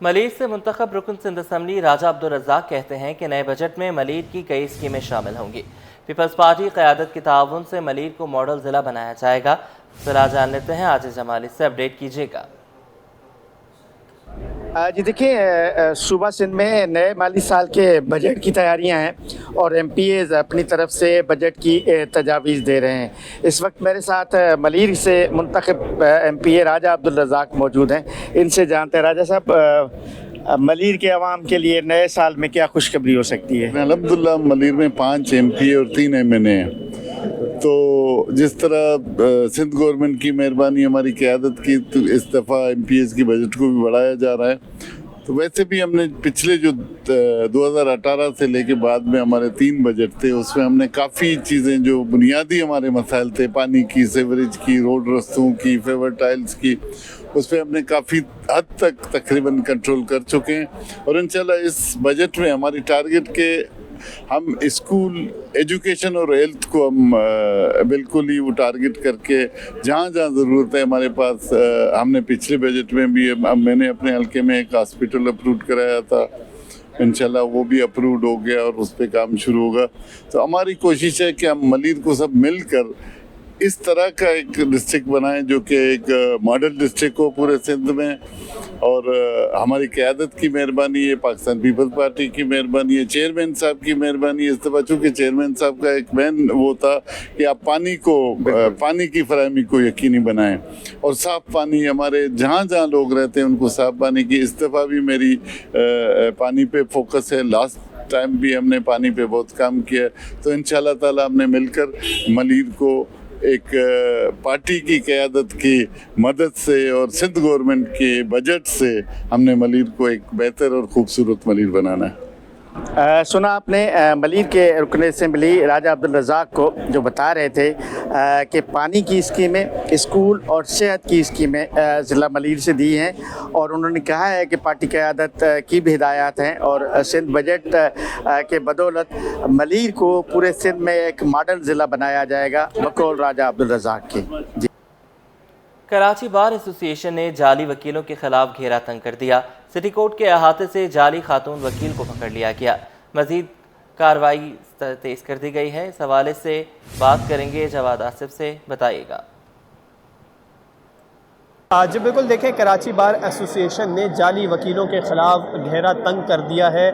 ملیر سے منتخب رکن سندھ اسمبلی راجہ عبدالرزاق کہتے ہیں کہ نئے بجٹ میں ملیر کی کئی اسکیمیں شامل ہوں گی۔ پیپلز پارٹی قیادت کے تعاون سے ملیر کو ماڈل ضلع بنایا جائے گا۔ ذرا جان لیتے ہیں عاجز جمالی سے، اپڈیٹ کیجیے گا۔ جی دیکھیں، صوبہ سندھ میں نئے مالی سال کے بجٹ کی تیاریاں ہیں اور ایم پی ایز اپنی طرف سے بجٹ کی تجاویز دے رہے ہیں۔ اس وقت میرے ساتھ ملیر سے منتخب ایم پی اے راجہ عبدالرزاق موجود ہیں، ان سے جانتے ہیں۔ راجہ صاحب، ملیر کے عوام کے لیے نئے سال میں کیا خوشخبری ہو سکتی ہے؟ الحمدللہ ملیر میں 5 ایم پی اے اور 3 ایم این اے ہیں۔ تو جس طرح سندھ گورنمنٹ کی مہربانی ہماری قیادت کی، تو اس دفعہ ایم پی ایز کی بجٹ کو بھی بڑھایا جا رہا ہے۔ تو ویسے بھی ہم نے پچھلے جو 2018 سے لے کے بعد میں ہمارے 3 بجٹ تھے، اس میں ہم نے کافی چیزیں جو بنیادی ہمارے مسائل تھے، پانی کی، سیوریج کی، روڈ رستوں کی، فیور ٹائلز کی، اس پہ ہم نے کافی حد تک تقریباً کنٹرول کر چکے ہیں۔ اور انشاءاللہ اس بجٹ میں ہماری ٹارگٹ کے ہم اسکول، ایجوکیشن اور ہیلتھ کو ہم بالکل ہی وہ ٹارگٹ کر کے جہاں جہاں ضرورت ہے ہمارے پاس، ہم نے پچھلے بجٹ میں بھی میں نے اپنے حلقے میں ایک ہاسپٹل اپروو کرایا تھا، انشاءاللہ وہ بھی اپرووڈ ہو گیا اور اس پہ کام شروع ہوگا۔ تو ہماری کوشش ہے کہ ہم ملیر کو سب مل کر اس طرح کا ایک ڈسٹرکٹ بنائیں جو کہ ایک ماڈل ڈسٹرکٹ ہو پورے سندھ میں، اور ہماری قیادت کی مہربانی ہے، پاکستان پیپلز پارٹی کی مہربانی ہے، چیئرمین صاحب کی مہربانی ہے۔ اس دفعہ چونکہ چیئرمین صاحب کا ایک مین وہ تھا کہ آپ پانی کی فراہمی کو یقینی بنائیں اور صاف پانی، ہمارے جہاں جہاں لوگ رہتے ہیں ان کو صاف پانی کی۔ اس دفعہ بھی میری پانی پہ فوکس ہے، لاسٹ ٹائم بھی ہم نے پانی پہ بہت کام کیا ہے۔ تو انشاءاللہ تعالی ہم نے مل کر ملیر کو ایک پارٹی کی قیادت کی مدد سے اور سندھ گورنمنٹ کے بجٹ سے ہم نے ملیر کو ایک بہتر اور خوبصورت ملیر بنانا ہے۔ سنا آپ نے ملیر کے رکن اسمبلی راجہ عبدالرزاق کو جو بتا رہے تھے کہ پانی کی اسکیمیں، اسکول اور صحت کی اسکیمیں ضلع ملیر سے دی ہیں، اور انہوں نے کہا ہے کہ پارٹی قیادت کی بھی ہدایات ہیں اور سندھ بجٹ کے بدولت ملیر کو پورے سندھ میں ایک ماڈل ضلع بنایا جائے گا، بقول راجہ عبدالرزاق کی۔ جی، کراچی بار ایسوسی ایشن نے جعلی وکیلوں کے خلاف گھیرا تنگ کر دیا۔ سٹی کورٹ کے احاطے سے جعلی خاتون وکیل کو پکڑ لیا گیا۔ مزید کارروائی تیز کر دی گئی ہے۔ اس حوالے سے بات کریں گے جواد آصف سے، بتائیے گا۔ جی بالکل، دیکھیں کراچی بار ایسوسی ایشن نے جعلی وکیلوں کے خلاف گھیرا تنگ کر دیا ہے۔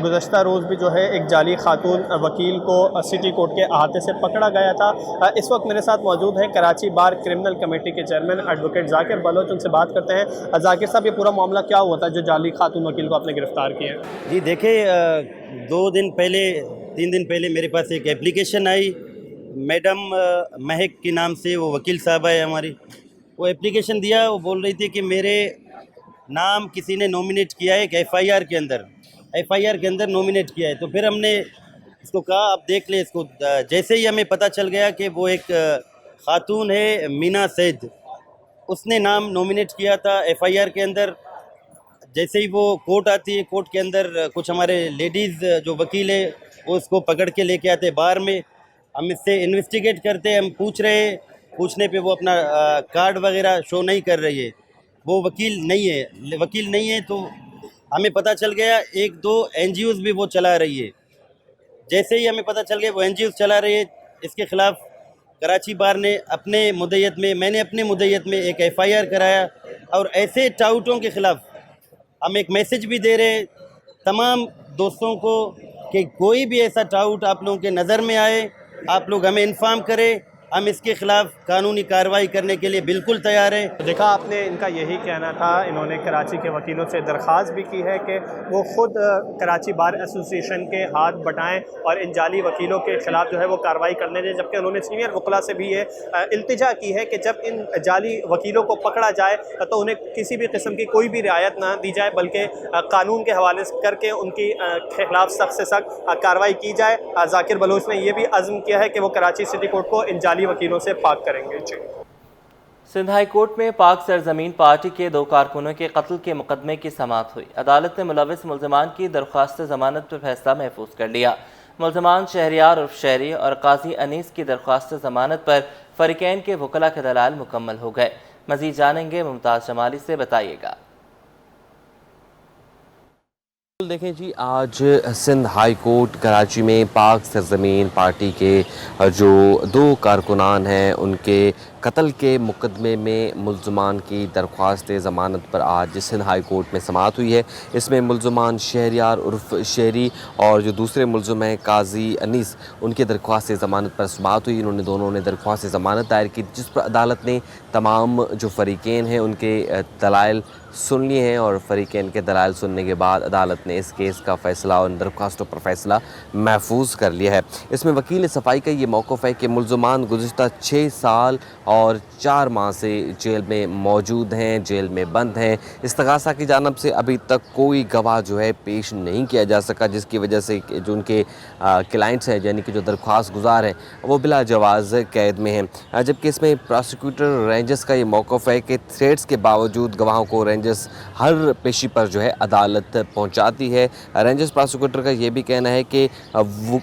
گزشتہ روز بھی جو ہے ایک جعلی خاتون وکیل کو سٹی کورٹ کے احاطے سے پکڑا گیا تھا۔ اس وقت میرے ساتھ موجود ہیں کراچی بار کرمنل کمیٹی کے چیئرمین ایڈوکیٹ ذاکر بلوچ، ان سے بات کرتے ہیں۔ ذاکر صاحب، یہ پورا معاملہ کیا ہوا تھا جو جعلی خاتون وکیل کو آپ نے گرفتار کیا ہے؟ جی دیکھیں، 3 دن پہلے میرے پاس ایک اپلیکیشن آئی، میڈم مہک کے نام سے، وہ وکیل صاحبہ ہے ہماری، وہ اپلیکیشن دیا، وہ بول رہی تھی کہ میرے نام کسی نے نومینیٹ کیا ہے، ایک ایف آئی آر کے اندر نومینیٹ کیا ہے۔ تو پھر ہم نے اس کو کہا آپ دیکھ لیں اس کو۔ جیسے ہی ہمیں پتہ چل گیا کہ وہ ایک خاتون ہے مینا سید، اس نے نام نومینیٹ کیا تھا ایف آئی آر کے اندر۔ جیسے ہی وہ کورٹ آتی ہے، کورٹ کے اندر کچھ ہمارے لیڈیز جو وکیل ہے وہ اس کو پکڑ کے لے کے آتے بار میں، ہم اس سے انویسٹیگیٹ کرتے، ہم پوچھنے پہ وہ اپنا کارڈ وغیرہ شو نہیں کر رہی ہے، وہ وکیل نہیں ہے۔ تو ہمیں پتہ چل گیا 1-2 این جی اوز بھی وہ چلا رہی ہے۔ جیسے ہی ہمیں پتہ چل گیا وہ این جی اوز چلا رہی ہے، اس کے خلاف کراچی بار نے میں نے اپنے مدعیت میں ایک ایف آئی آر کرایا، اور ایسے ٹاؤٹوں کے خلاف ہم ایک میسج بھی دے رہے تمام دوستوں کو کہ کوئی بھی ایسا ٹاؤٹ آپ لوگوں کے نظر میں آئے، آپ لوگ ہمیں انفارم کریں، ہم اس کے خلاف قانونی کارروائی کرنے کے لیے بالکل تیار ہیں۔ دیکھا آپ نے، ان کا یہی کہنا تھا۔ انہوں نے کراچی کے وکیلوں سے درخواست بھی کی ہے کہ وہ خود کراچی بار ایسوسی ایشن کے ہاتھ بٹائیں اور ان جعلی وکیلوں کے خلاف جو ہے وہ کارروائی کرنے دیں، جبکہ انہوں نے سینئر وکلاء سے بھی یہ التجا کی ہے کہ جب ان جعلی وکیلوں کو پکڑا جائے تو انہیں کسی بھی قسم کی کوئی بھی رعایت نہ دی جائے، بلکہ قانون کے حوالے کر کے ان کی خلاف سخت سے سخت کارروائی کی جائے۔ ذاکر بلوچ نے یہ بھی عزم کیا ہے کہ وہ کراچی سٹی کورٹ کو ان جعلی وکیلوں سے پاک کریں گے۔ جی، سندھ ہائی کورٹ میں پاک سرزمین پارٹی کے 2 کارکنوں کے قتل کے مقدمے کی سماعت ہوئی۔ عدالت نے ملوث ملزمان کی درخواست ضمانت پر فیصلہ محفوظ کر لیا۔ ملزمان شہریار عرف شہری اور قاضی انیس کی درخواست ضمانت پر فریقین کے وکلاء کے دلائل مکمل ہو گئے۔ مزید جانیں گے ممتاز جمالی سے، بتائیے گا۔ دیکھیں جی، آج سندھ ہائی کورٹ کراچی میں پاک سرزمین پارٹی کے جو 2 کارکنان ہیں ان کے قتل کے مقدمے میں ملزمان کی درخواست ضمانت پر آج سندھ ہائی کورٹ میں سماعت ہوئی ہے۔ اس میں ملزمان شہریار عرف شہری اور جو دوسرے ملزم ہیں قاضی انیس، ان کی درخواست ضمانت پر سماعت ہوئی۔ دونوں نے درخواست ضمانت دائر کی، جس پر عدالت نے تمام جو فریقین ہیں ان کے دلائل سن لیے ہیں، اور فریقین کے دلائل سننے کے بعد عدالت نے اس کیس کا فیصلہ اور درخواستوں پر فیصلہ محفوظ کر لیا ہے۔ اس میں وکیل صفائی کا یہ موقف ہے کہ ملزمان گزشتہ 6 سال اور 4 ماہ سے جیل میں موجود ہیں، جیل میں بند ہیں۔ استغاثہ کی جانب سے ابھی تک کوئی گواہ جو ہے پیش نہیں کیا جا سکا، جس کی وجہ سے جو ان کے کلائنٹس ہیں، یعنی کہ جو درخواست گزار ہیں، وہ بلا جواز قید میں ہیں۔ جبکہ اس میں پراسیکیوٹر رینجرز کا یہ موقف ہے کہ تھریٹس کے باوجود گواہوں کو رینجرز ہر پیشی پر جو ہے عدالت پہنچاتی ہے۔ رینجرز پراسیکیوٹر کا یہ بھی کہنا ہے کہ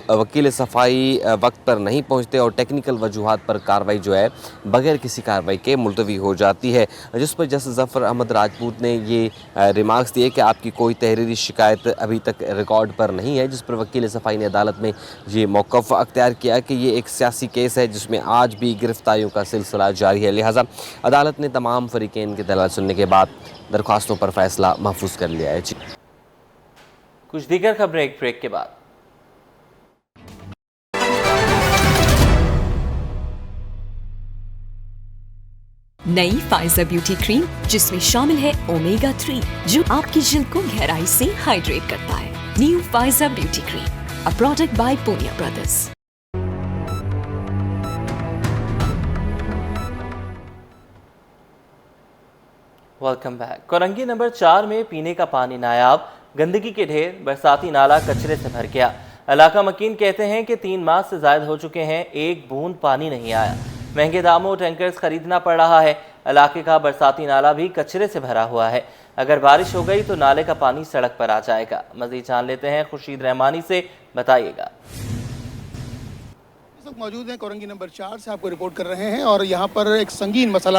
وکیل صفائی وقت پر نہیں پہنچتے اور ٹیکنیکل وجوہات پر کارروائی جو ہے بغیر کسی کارروائی کے ملتوی ہو جاتی ہے، جس پر جسٹس ظفر احمد راجپوت نے یہ ریمارکس دیے کہ آپ کی کوئی تحریری شکایت ابھی تک ریکارڈ پر نہیں ہے، جس پر وکیل صفائی نے عدالت میں یہ موقف اختیار کیا کہ یہ ایک سیاسی کیس ہے جس میں آج بھی گرفتاریوں کا سلسلہ جاری ہے، لہٰذا عدالت نے تمام فریقین کے دلائل سننے کے بعد درخواستوں پر فیصلہ محفوظ کر لیا ہے۔ جی کچھ دیگر خبریں ایک بریک کے بعد۔ نئی فائزر بیوٹی کریم جس میں شامل ہے اومیگا 3 جو آپ کی جلد کو گہرائی سے ہائیڈریٹ کرتا ہے۔ New Pfizer beauty cream, a product by Punia brothers. Welcome back. Korangi number 4 میں پینے کا پانی نایاب، گندگی کے ڈھیر، برساتی نالا کچرے سے بھر گیا۔ علاقہ مکین کہتے ہیں کہ 3 ماہ سے زائد ہو چکے ہیں، ایک بوند پانی نہیں آیا۔ مہنگے داموں ٹینکرز خریدنا پڑ رہا ہے۔ علاقے کا برساتی نالا بھی کچرے سے بھرا ہوا ہے۔ اگر بارش ہو گئی تو نالے کا پانی سڑک پر آ جائے گا۔ مزید جان لیتے ہیں خورشید رحمانی سے، بتائیے گا۔ موجود ہیں کورنگی نمبر 4 سے، آپ کو رپورٹ کر رہے ہیں، اور یہاں پر ایک سنگین مسئلہ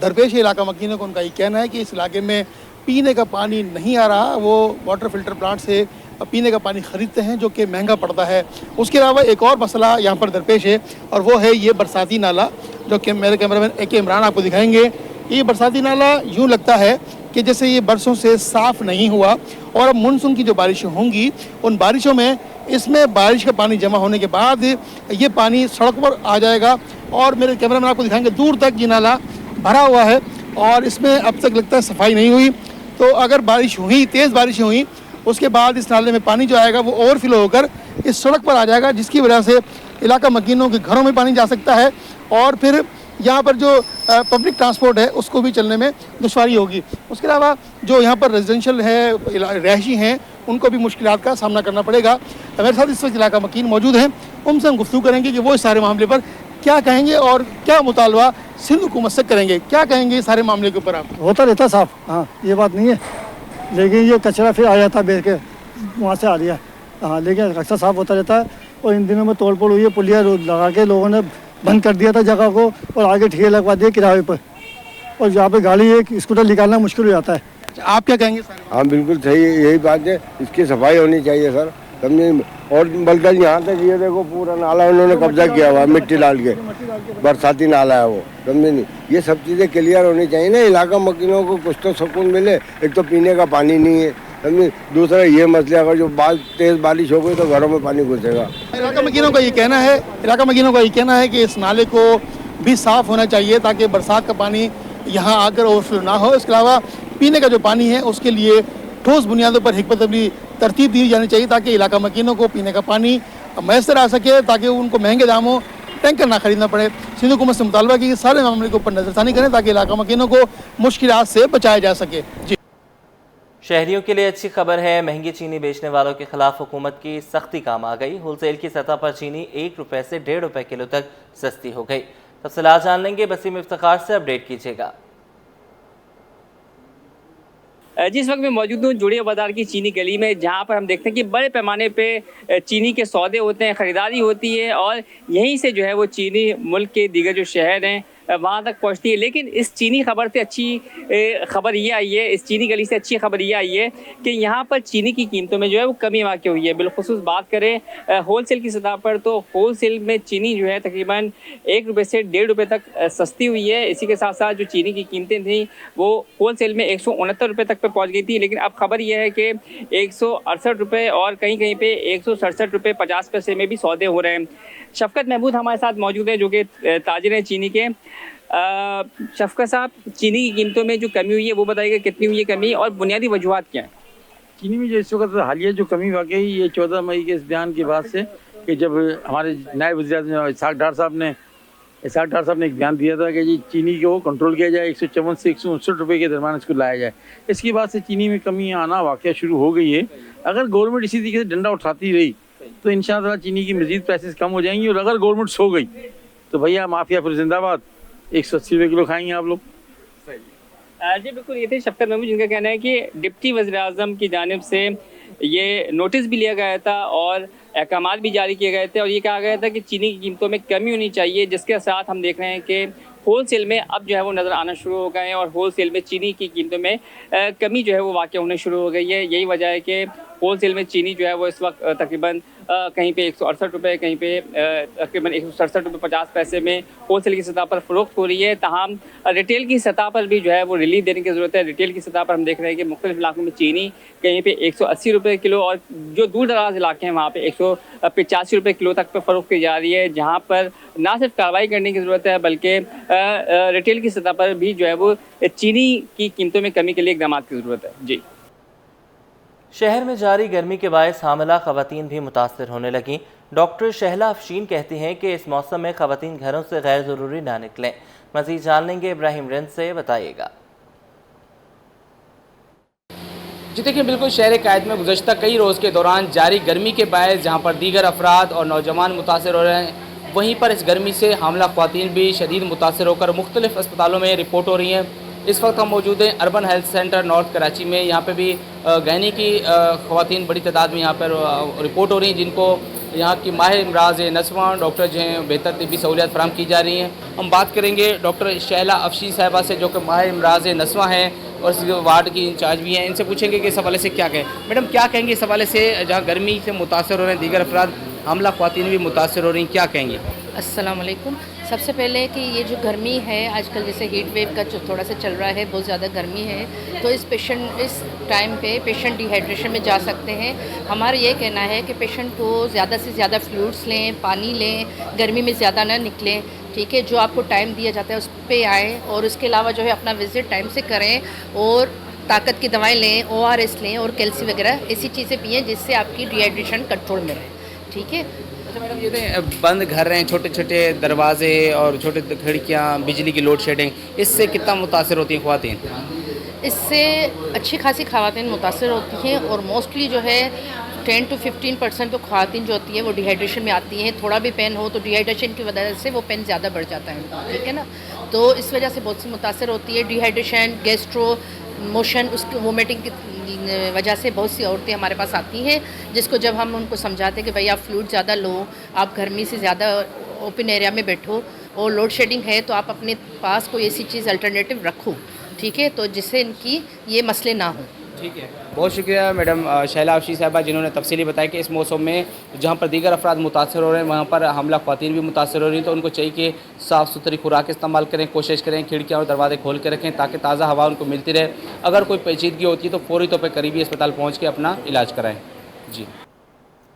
درپیش ہے علاقہ مکینوں کو۔ ان کا یہ کہنا ہے کہ اس علاقے میں پینے کا پانی نہیں آ رہا، وہ واٹر فلٹر پلانٹ سے پینے کا پانی خریدتے ہیں جو کہ مہنگا پڑتا ہے۔ اس کے علاوہ ایک اور مسئلہ یہاں پر درپیش ہے، اور وہ ہے یہ برساتی نالا، جو کہ میرے کیمرہ مین AK عمران آپ کو دکھائیں گے۔ یہ برساتی نالا یوں لگتا ہے کہ جیسے یہ برسوں سے صاف نہیں ہوا، اور اب مونسون کی جو بارشیں ہوں گی ان بارشوں میں اس میں بارش کا پانی جمع ہونے کے بعد یہ پانی سڑک پر آ جائے گا، اور میرے کیمرہ مین آپ کو دکھائیں گے دور تک یہ نالا بھرا ہوا ہے، اور اس میں اب تک لگتا ہے صفائی نہیں ہوئی۔ تو اگر بارش ہوئی، تیز بارشیں ہوئیں، اس کے بعد اس نالے میں پانی جو آئے گا وہ اوور فلو ہو کر اس سڑک پر آ جائے گا، جس کی وجہ سے علاقہ مکینوں کے گھروں میں پانی جا سکتا ہے، اور پھر یہاں پر جو پبلک ٹرانسپورٹ ہے اس کو بھی چلنے میں دشواری ہوگی۔ اس کے علاوہ جو یہاں پر ریزیڈینشیل ہے، رہائشی ہیں، ان کو بھی مشکلات کا سامنا کرنا پڑے گا۔ میرے ساتھ اس وقت علاقہ مکین موجود ہیں، ان سے ہم گفتگو کریں گے کہ وہ اس سارے معاملے پر کیا کہیں گے اور کیا مطالبہ سندھ حکومت سے کریں گے۔ کیا کہیں گے اس سارے معاملے کے اوپر آپ؟ ہوتا رہتا صاف، ہاں یہ بات نہیں ہے، لیکن یہ کچرا پھر آ جاتا بیچ کے وہاں سے آ رہا ہے، ہاں لیکن اکثر صاف ہوتا رہتا ہے۔ اور ان دنوں میں توڑ پھوڑ ہوئی ہے، پلیا لگا کے لوگوں نے بند کر دیا تھا جگہ کو، اور آگے ٹھیکے لگوا دیے کرائے پر، اور جہاں پہ گاڑی ایک اسکوٹر نکالنا مشکل ہو جاتا ہے۔ آپ کیا کہیں گے؟ ہاں بالکل صحیح ہے، یہی بات ہے، اس کی صفائی ہونی چاہیے سر، سمجھے۔ اور بلکہ یہاں تک یہ دیکھو پورا نالا انہوں نے قبضہ کیا ہوا ہے، مٹی ڈال کے، برساتی نالا ہے وہ، سمجھے نہیں۔ یہ سب چیزیں کلیئر ہونی چاہیے نا، علاقہ مکینوں کو کچھ تو سکون ملے۔ ایک تو پینے کا پانی نہیں ہے، سمجھے، دوسرا یہ مسئلہ اگر جو تیز بارش ہو گئی تو گھروں میں پانی گھسے گا۔ علاقہ مکینوں کا یہ کہنا ہے کہ اس نالے کو بھی صاف ہونا چاہیے تاکہ برسات کا پانی یہاں آ کر اوور فلو نہ ہو۔ اس کے علاوہ پینے کا جو پانی ہے اس کے لیے ٹھوس بنیادوں پر حکمت عملی ترتیب دی جانی چاہیے تاکہ علاقہ مکینوں کو پینے کا پانی میسر آ سکے، تاکہ ان کو مہنگے داموں ٹینکر نہ خریدنا پڑے۔ سندھ حکومت سے مطالبہ کہ سارے معاملے کے اوپر نظر ثانی کریں تاکہ علاقہ مکینوں کو مشکلات سے بچایا جا سکے۔ جی شہریوں کے لیے اچھی خبر ہے، مہنگی چینی بیچنے والوں کے خلاف حکومت کی سختی کام آ گئی۔ ہول سیل کی سطح پر چینی 1 روپے سے 1.5 روپے کلو تک سستی ہو گئی۔ تفصیلات جان لیں گے، بسیم افتخار سے اپڈیٹ کیجیے گا۔ جس وقت میں موجود ہوں جوڑیہ بازار کی چینی گلی میں، جہاں پر ہم دیکھتے ہیں کہ بڑے پیمانے پہ چینی کے سودے ہوتے ہیں، خریداری ہوتی ہے، اور یہیں سے جو ہے وہ چینی ملک کے دیگر جو شہر ہیں वहाँ तक पहुँचती है। लेकिन इस चीनी खबर से अच्छी खबर ये आई है, इस चीनी गली से अच्छी खबर ये आई है कि यहाँ पर चीनी की कीमतों में जो है वो कमी वाक़ हुई है। बिलखुसूस बात करें होलसेल की सतह पर तो होलसेल में चीनी जो है तकरीबन 1 रुपये से 1.5 रुपये तक सस्ती हुई है। इसी के साथ साथ जो चीनी की कीमतें थी वो होलसेल में 169 रुपये तक पे पहुँच गई थी। लेकिन अब खबर यह है कि 168 रुपये और कहीं कहीं पे 167 रुपये 50 पैसे में भी सौदे हो रहे हैं। शफकत महमूद हमारे साथ मौजूद है जो कि ताजिर हैं चीनी के। शफकत साहब, चीनी की कीमतों में जो कमी हुई है वो बताइएगा, कितनी हुई है कमी और बुनियादी वजूहात क्या हैं? चीनी में जो इस वक्त हालिया जो कमी वाकई ये 14 मई के इस बयान के बाद से कि जब हमारे नायब वज़ीर-ए-आज़म इसहाक़ डार साहब ने एक बयान दिया था कि जी चीनी को कंट्रोल किया जाए, 154 से 159 रुपये के दरमियान इसको लाया जाए। इसके बाद से चीनी में कमी आना वाक़या शुरू हो गई है। अगर गवर्नमेंट इसी तरीके से डंडा उठाती रही तो इंशाअल्लाह चीनी की मज़ीद प्राइसेस कम हो जाएंगी, और अगर गवर्नमेंट सो गई तो भैया माफिया फिर जिंदाबाद, 180 रुपये किलो खाएंगे आप लोग। जी बिल्कुल, ये थे शफकत महमूद जिनका कहना है कि डिप्टी वज़ीर-ए-आज़म की जानिब से ये नोटिस भी लिया गया था और अहकामात भी जारी किए गए थे और ये कहा गया था कि चीनी की कीमतों में कमी होनी चाहिए, जिसके साथ हम देख रहे हैं कि होलसेल में अब जो है वो नज़र आना शुरू हो गए हैं और होलसेल में चीनी की कीमतों में कमी जो है वो वाक़या होने शुरू हो गई है। यही वजह है कि होलसेल में चीनी जो है वो इस वक्त तकरीबन कहीं पे 168 रुपये, कहीं पे तकरीबन 167 रुपये 50 पैसे में होलसेल की सतह पर फ़रोख्त हो रही है। तमाम रिटेल की सतह पर भी जो है वो रिलीफ देने की ज़रूरत है। रिटेल की सतह पर हम देख रहे हैं कि मुख्तलिफ इलाकों में चीनी कहीं पे 180 रुपये किलो और जो दूर दराज इलाके हैं वहाँ पे 185 रुपये किलो तक पर फ़रोख्त की जा रही है, जहाँ पर ना सिर्फ कार्रवाई करने की ज़रूरत है बल्कि रिटेल की सतह पर भी जो है वो चीनी की कीमतों में कमी के लिए इक़दाम की ज़रूरत है। जी, शहर में जारी गर्मी के बायस हामिला ख़वातीन भी मुतासर होने लगीं। डॉक्टर शहला अफशीन कहती हैं कि इस मौसम में ख़वातीन घरों से गैर ज़रूरी ना निकलें। मज़ीद जान लेंगे इब्राहिम रिंद से, बताइएगा। जी देखिए, बिल्कुल शहर कायद में गुज़श्ता कई रोज़ के दौरान जारी गर्मी के बायस जहाँ पर दीगर अफराद और नौजवान मुतासर हो रहे हैं, वहीं पर इस गर्मी से हामिला ख़वातीन भी शदीद मुतासर होकर मुख्तलिफ़ अस्पतालों में रिपोर्ट हो रही हैं। इस वक्त हम मौजूद हैं urban health centre north Karachi में। यहाँ पे भी गहनी की ख़वातीन बड़ी तादाद में यहाँ पर रिपोर्ट हो रही हैं, जिनको यहाँ की माहिर इमराज़ नस्वां डॉक्टर जो हैं बेहतर तिब्बी सहूलियात फराहम की जा रही हैं। हम बात करेंगे डॉक्टर शहला अफशीन साहिबा से जो कि माहिर इमराज़ नस्वां हैं और इस वार्ड की इंचार्ज भी हैं। इनसे पूछेंगे कि इस हवाले से क्या कहें। मैडम, क्या कहेंगे इस हवाले से, जहाँ गर्मी से मुतासर हो रहे हैं दीगर अफराद, हामिला ख़वातीन भी मुतासर हो रही हैं, क्या कहेंगे? अस्सलाम वालेकुम। सबसे पहले कि ये जो गर्मी है आजकल, जैसे हीट वेव का जो थोड़ा सा चल रहा है, बहुत ज़्यादा गर्मी है, तो इस टाइम पे पेशेंट डिहाइड्रेशन में जा सकते हैं। हमारा ये कहना है कि पेशेंट को ज़्यादा से ज़्यादा फ्लूइड्स लें, पानी लें, गर्मी में ज़्यादा ना निकलें, ठीक है। जो आपको टाइम दिया जाता है उस पर आएँ और उसके अलावा जो है अपना विज़िट टाइम से करें और ताकत की दवाएँ लें, ORS लें और कैल्सी वगैरह ऐसी चीज़ें पिएँ जिससे आपकी डिहाइड्रेशन कंट्रोल में रहे, ठीक है। अच्छा मैडम, ये बंद घर रहे हैं, छोटे छोटे दरवाजे और छोटे खिड़कियाँ, बिजली की लोड शेडिंग, इससे कितना मुतासर होती हैं ख़वातीन? इससे अच्छी खासी ख़वातीन मुतासर होती हैं और मोस्टली जो है 10 to 15% तो ख़वातीन जो होती है वो डिहाइड्रेशन में आती हैं। थोड़ा भी पेन हो तो डिहाइड्रेशन की वजह से वो पेन ज़्यादा बढ़ जाता है, ठीक है ना। तो इस वजह से बहुत सी मुतासर होती है डिहाइड्रेशन, गैस्ट्रो मोशन, उसकी वोमिटिंग की वजह से बहुत सी औरतें हमारे पास आती हैं, जिसको जब हम उनको समझाते हैं कि भाई आप फ्लूइड ज़्यादा लो, आप गर्मी से ज़्यादा ओपन एरिया में बैठो और लोड शेडिंग है तो आप अपने पास कोई ऐसी चीज़ अल्टरनेटिव रखो, ठीक है, तो जिससे इनकी ये मसले ना हो। ठीक है, बहुत शुक्रिया मैडम शहला अफशीन साहिबा जिन्होंने तफसीली बताया कि इस मौसम में जहाँ पर दीगर अफराद मुतासर हो रहे हैं वहाँ पर हामिला ख़वातीन भी मुतासर हो रही हैं, तो उनको चाहिए कि साफ़ सुथरी खुराक इस्तेमाल करें, कोशिश करें खिड़कियाँ और दरवाजे खोल के रखें ताकि ताज़ा हवा उनको मिलती रहे। अगर कोई पेचीदगी होती है तो फौरी तौर पर करीबी अस्पताल पहुँच के अपना इलाज कराएँ। जी,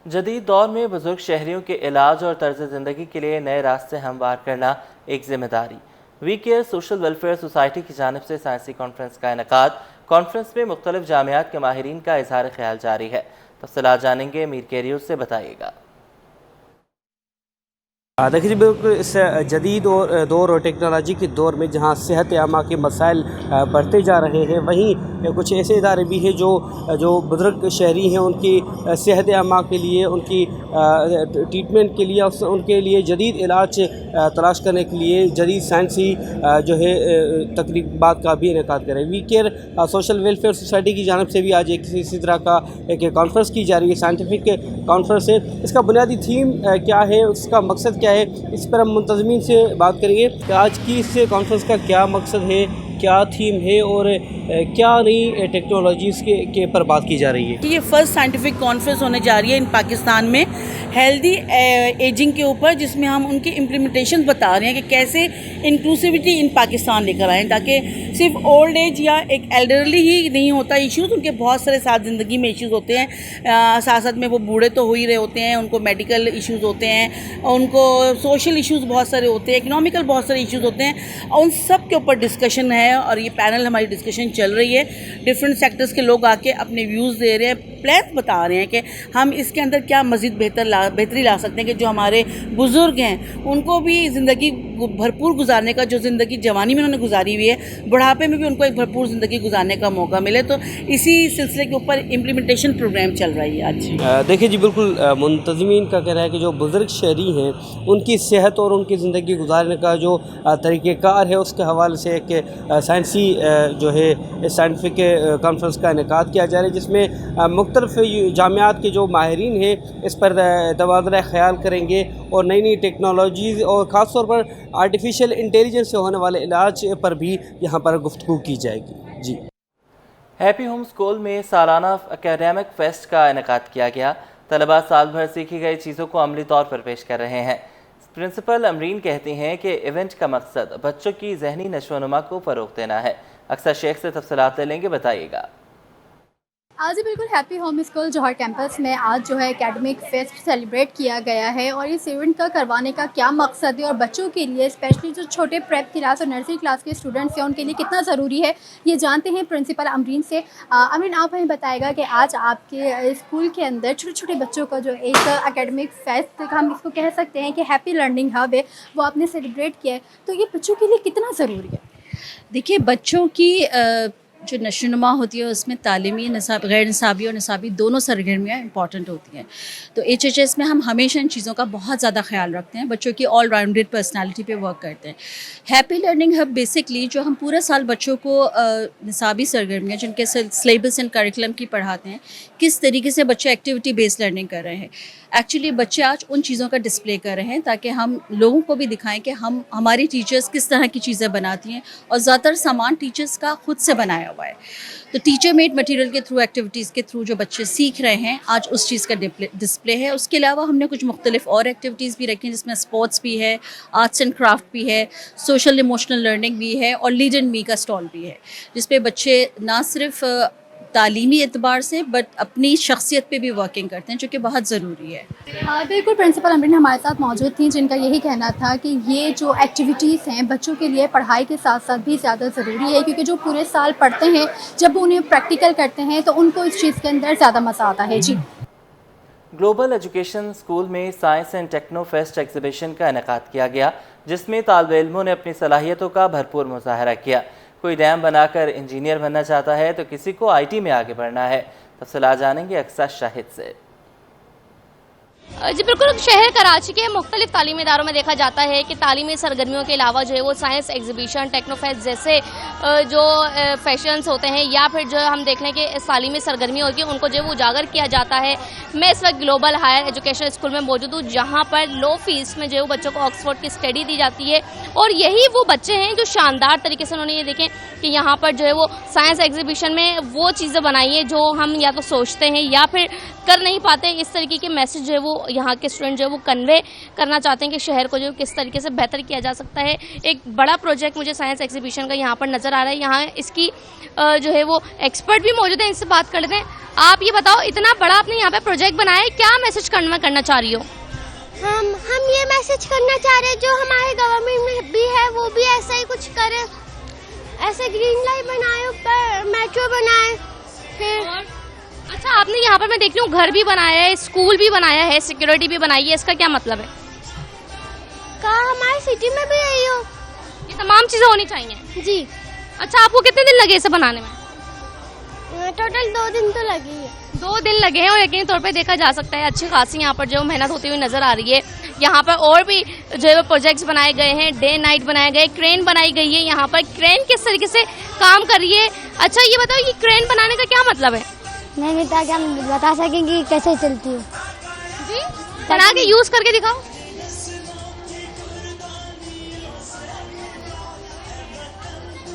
जदीद दौर में बुजुर्ग शहरियों के इलाज और तर्ज ज़िंदगी के लिए नए रास्ते हमवार करना एक जिम्मेदारी। We care social welfare society की जानिब से साइंसी कॉन्फ्रेंस का इनेकाद। कॉन्फ्रेंस में मुख्तलिफ जामियात के माहिरीन का इजहार ख्याल जारी है। तफसीलात जानेंगे, मीर कैरियर से बताइएगा। देखिए जी, बिल्कुल इस जदीद दौर और टेक्नोलॉजी के दौर में जहाँ सेहत आमा के मसाइल बढ़ते जा रहे हैं, वहीं कुछ ऐसे इदारे भी हैं जो बुज़ुर्ग शहरी हैं उनकी सेहत आमा के लिए, उनकी ट्रीटमेंट के लिए, उनके लिए जदीद इलाज तलाश करने के लिए जदीद साइंसी जो है तकरीबात का भी इनेकाद करें। We care social welfare society की जानिब से भी आज इसी तरह का एक कॉन्फ्रेंस की जा रही है, साइंटिफिक कॉन्फ्रेंस है। इसका बुनियादी थीम क्या है, उसका मकसद क्या है, इस पर हम मुंतज़मीन से बात करेंगे कि आज की इस कॉन्फ्रेंस का क्या मकसद है, क्या थीम है और क्या नई टेक्नोलॉजीज़ के पर बात की जा रही है। ये फर्स्ट साइंटिफिक कॉन्फ्रेंस होने जा रही है इन पाकिस्तान में हेल्दी एजिंग के ऊपर, जिसमें हम उनकी इम्प्लीमेंटेशन बता रहे हैं कि कैसे इंक्लूसिविटी इन पाकिस्तान लेकर आएँ, ताकि सिर्फ ओल्ड एज या एक एल्डरली ही नहीं होता इश्यूज़, उनके बहुत सारे साथ ज़िंदगी में इश्यूज़ होते हैं, साथ साथ में वो बूढ़े तो हो ही रहे होते हैं, उनको मेडिकल इश्यूज़ होते हैं, उनको सोशल इश्यूज़ बहुत सारे होते हैं, इकोनॉमिकल बहुत सारे इश्यूज़ होते हैं, और उन सब के ऊपर डिस्कशन है। और ये पैनल हमारी डिस्कशन चल रही है, डिफरेंट सेक्टर्स के लोग आके अपने व्यूज़ दे रहे हैं, प्लान्स बता रहे हैं कि हम इसके अंदर क्या मज़ीद बेहतरी ला सकते हैं कि जो हमारे बुज़ुर्ग हैं उनको भी ज़िंदगी भरपूर गुजारने का, जो ज़िंदगी जवानी में उन्होंने गुजारी हुई है, बुढ़ापे में भी उनको एक भरपूर ज़िंदगी गुजारने का मौका मिले। तो इसी सिलसिले के ऊपर इम्प्लीमेंटेशन प्रोग्राम चल रही है आज। देखिए जी, बिल्कुल मुंतज़मीन का कहना है कि जो बुज़ुर्ग शहरी हैं उनकी सेहत और उनकी ज़िंदगी गुजारने का जो तरीक़ेकार है, उसके हवाले से एक साइंसी जो है साइंटिफिक कॉन्फ्रेंस का इनेकाद किया जा रहा है, जिसमें मुख्तलिफ जामियात के जो माहिरीन हैं इस पर तबादला ख़याल करेंगे और नई नई टेक्नोलॉजीज़ और ख़ास तौर पर आर्टिफिशियल इंटेलिजेंस से होने वाले इलाज पर भी यहाँ पर गुफ्तगू की जाएगी। जी, हैप्पी होम स्कूल में सालाना एकेडमिक फेस्ट का इनेकाद किया गया। तलबा साल भर सीखी गई चीज़ों को अमली तौर पर पेश कर रहे हैं। प्रिंसिपल अमरीन कहती हैं कि इवेंट का मकसद बच्चों की जहनी नशोनुमा को फ़रोग़ देना है। अक्सर शेख से तफसीलात ले लेंगे, बताइएगा। आज बिल्कुल हैप्पी होम स्कूल जौहर कैंपस में आज जो है एकेडमिक फेस्ट सेलिब्रेट किया गया है, और इस इवेंट का करवाने का क्या मकसद है और बच्चों के लिए स्पेशली जो छोटे प्रेप क्लास और नर्सरी क्लास के स्टूडेंट्स हैं उनके लिए कितना ज़रूरी है, ये जानते हैं प्रिंसिपल अमरीन से। अमरीन, आप हमें बताएगा कि आज आपके स्कूल के अंदर छोटे छोटे बच्चों का जो एक एकेडमिक फेस्ट, हम इसको कह सकते हैं कि हैप्पी लर्निंग हब है, वो आपने सेलिब्रेट किया है, तो ये बच्चों के लिए कितना ज़रूरी है? देखिए, बच्चों की जो नशोनुमा होती है उसमें तालीमी, गैर निसाबी और निसाबी दोनों सरगर्मियाँ इंपॉर्टेंट होती हैं। तो HHS में हम हमेशा इन चीज़ों का बहुत ज़्यादा ख्याल रखते हैं, बच्चों की ऑल राउंडेड पर्सनालिटी पे वर्क करते हैं। हैप्पी लर्निंग हब बेसिकली जो हम पूरा साल बच्चों को निसाबी सरगर्मियाँ जिनके सिलेबस एंड करिकुलम की पढ़ाते हैं, किस तरीके से बच्चे एक्टिविटी बेस्ड लर्निंग कर रहे हैं। एक्चुअली बच्चे आज उन चीज़ों का डिस्प्ले कर रहे हैं ताकि हम लोगों को भी दिखाएं कि हमारी टीचर्स किस तरह की चीज़ें बनाती हैं, और ज़्यादातर सामान टीचर्स का खुद से बनाया हुआ है। तो टीचर मेड मटेरियल के थ्रू, एक्टिविटीज़ के थ्रू जो बच्चे सीख रहे हैं, आज उस चीज़ का डिस्प्ले है। उसके अलावा हमने कुछ मुख्तलिफ और एक्टिविटीज़ भी रखी हैं, जिसमें स्पोर्ट्स भी है, आर्ट्स एंड क्राफ्ट भी है, सोशल इमोशनल लर्निंग भी है, और लीड एंड मी का स्टॉल भी है, जिसपे बच्चे ना सिर्फ तालीमी एतबार से बट अपनी शख्सियत पे भी वर्किंग करते हैं, जो कि बहुत ज़रूरी है। बिल्कुल, प्रिंसिपल अमरीन हमारे साथ मौजूद थी, जिनका यही कहना था कि ये जो एक्टिविटीज़ हैं बच्चों के लिए पढ़ाई के साथ साथ भी ज़्यादा ज़रूरी है, क्योंकि जो पूरे साल पढ़ते हैं जब उन्हें प्रैक्टिकल करते हैं तो उनको इस चीज़ के अंदर ज़्यादा मज़ा आता है। जी, ग्लोबल एजुकेशन स्कूल में science and techno fest exhibition का इनेकाद किया गया, जिसमें तालिबे इल्मों ने अपनी सलाहियतों का भरपूर मुजाहरा किया। कोई डैम बनाकर इंजीनियर बनना चाहता है तो किसी को IT में आगे बढ़ना है। तफसीलात जानेंगे अक्सर शाहिद से। जी बिल्कुल, शहर कराची के मुख्तलिफ तालीमी इदारों में देखा जाता है कि तालीमी सरगर्मियों के अलावा जो है वो साइंस एग्जीबिशन, टेक्नोफेस्ट जैसे जो फैशंस होते हैं या फिर जो हम देख लें कि तालीमी सरगर्मियाँ होती हैं उनको जो है वो उजागर किया जाता है। मैं इस वक्त ग्लोबल हायर एजुकेशन स्कूल में मौजूद हूँ, जहाँ पर लो फीस में जो है वो बच्चों को ऑक्सफोर्ड की स्टडी दी जाती है, और यही वो बच्चे हैं जो शानदार तरीके से उन्होंने ये देखें कि यहाँ पर जो है वो साइंस एग्जीबिशन में वो चीज़ें बनाई है जो हम या तो सोचते हैं या फिर कर नहीं पाते। इस तरीके के मैसेज जो है वो यहाँ के स्टूडेंट जो है वो कन्वे करना चाहते हैं कि शहर को जो किस तरीके से बेहतर किया जा सकता है। एक बड़ा प्रोजेक्ट मुझे साइंस एग्जीबिशन का यहाँ पर नज़र आ रहा है। यहाँ इसकी जो है वो एक्सपर्ट भी मौजूद है, इनसे बात कर लेते हैं। आप ये बताओ, इतना बड़ा आपने यहाँ पे प्रोजेक्ट बनाया है, क्या मैसेज कन्वे करना चाह रही हो? हम ये मैसेज करना चाह रहे हैं जो हमारे गवर्नमेंट में भी है वो भी ऐसा ही कुछ करे, ऐसे ग्रीन लाइट बनाए, ऊपर मेट्रो बनाए। फिर अच्छा, आपने यहाँ पर मैं देख रही हूँ घर भी बनाया है, स्कूल भी बनाया है, सिक्योरिटी भी बनाई है, इसका क्या मतलब है? कहा हमारी सिटी में भी यही हो, ये तमाम चीज़ें होनी चाहिए। जी। अच्छा, आपको कितने दिन लगे इसे बनाने में? टोटल 2 दिन तो लगी है। 2 दिन लगे हैं, और यकीनी तौर पे देखा जा सकता है अच्छी खासी यहाँ पर जो मेहनत होती हुई नजर आ रही है। यहाँ पर और भी जो है वो प्रोजेक्ट्स बनाए गए हैं, डे नाइट बनाए गए, क्रेन बनाई गई है। यहाँ पर क्रेन किस तरीके से काम कर रही है? अच्छा, ये बताओ, ये क्रेन बनाने का क्या मतलब है? नहीं, ताकि हम बता सकें कि कैसे चलती है। जी, बना के यूज करके दिखाओ।